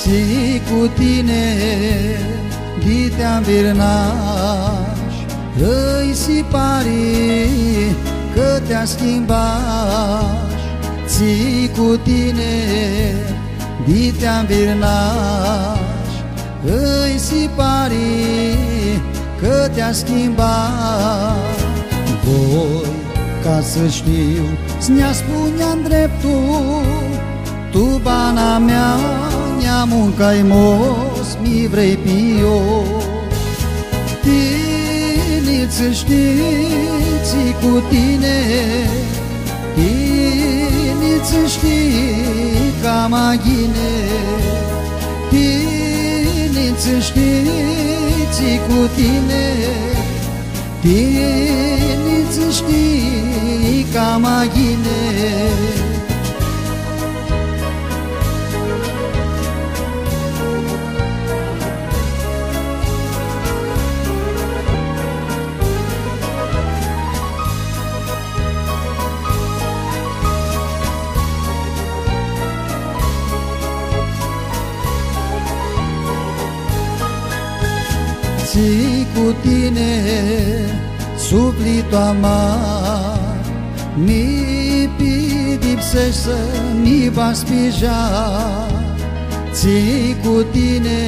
ții cu tine diteam virnaș, îi sipari că te-a schimbat. Ții cu tine diteam virnaș, îi sipari că te-a schimbat. Voi, ca să știu, s-ne spuneam dreptul, tu bana mea, neamul că-i mos, mi vrei pio. Tiniță știi cu tine, tiniță știi ca maghine. Tiniță știi cu tine, tiniță știi ca maghine. Ții cu tine sufletul amar, mi pidipsești să mi va spija. Ții cu tine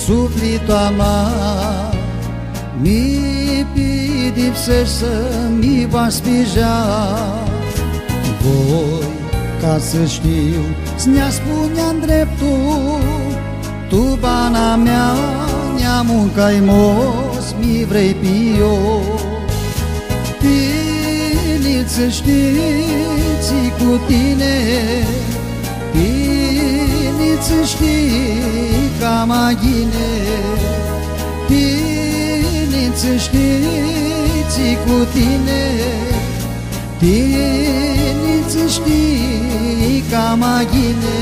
sufletul amar, mi pidipsești să mi va spija. Voi, ca să știu, s-ne spuneam dreptul, tu bana mea, neamul că-i mos, mi vrei pio. Tiniță știi cu tine, tiniță știi ca maghine. Tiniță știi cu tine, tiniță știi ca maghine.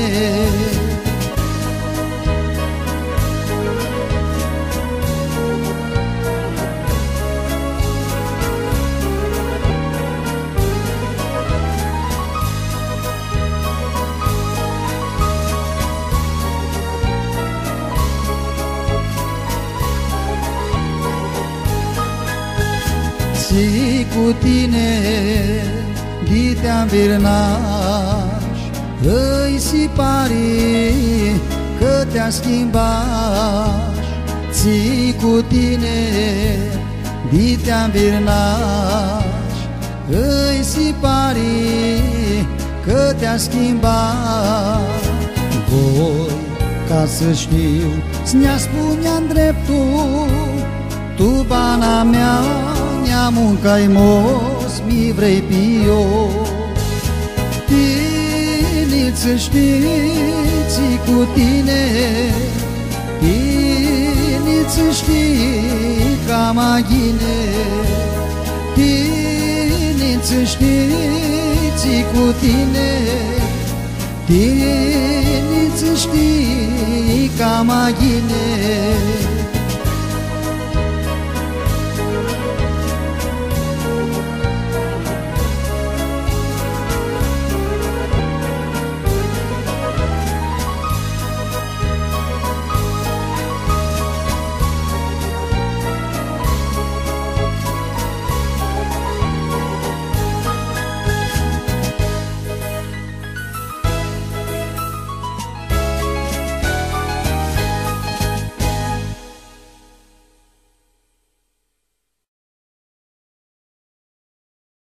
Ții cu tine diteam virnaș, îi sipari că te-a schimbat. Ții cu tine diteam virnaș, îi sipari că te-a schimbat. Voi, ca să știu, s-ne spuneam dreptul, tu bana mea, neamul că-i mos, mi vrei pio. Tiniță știi cu tine, tiniță știi ca maghine. Tiniță știi cu tine, tiniță știi ca maghine.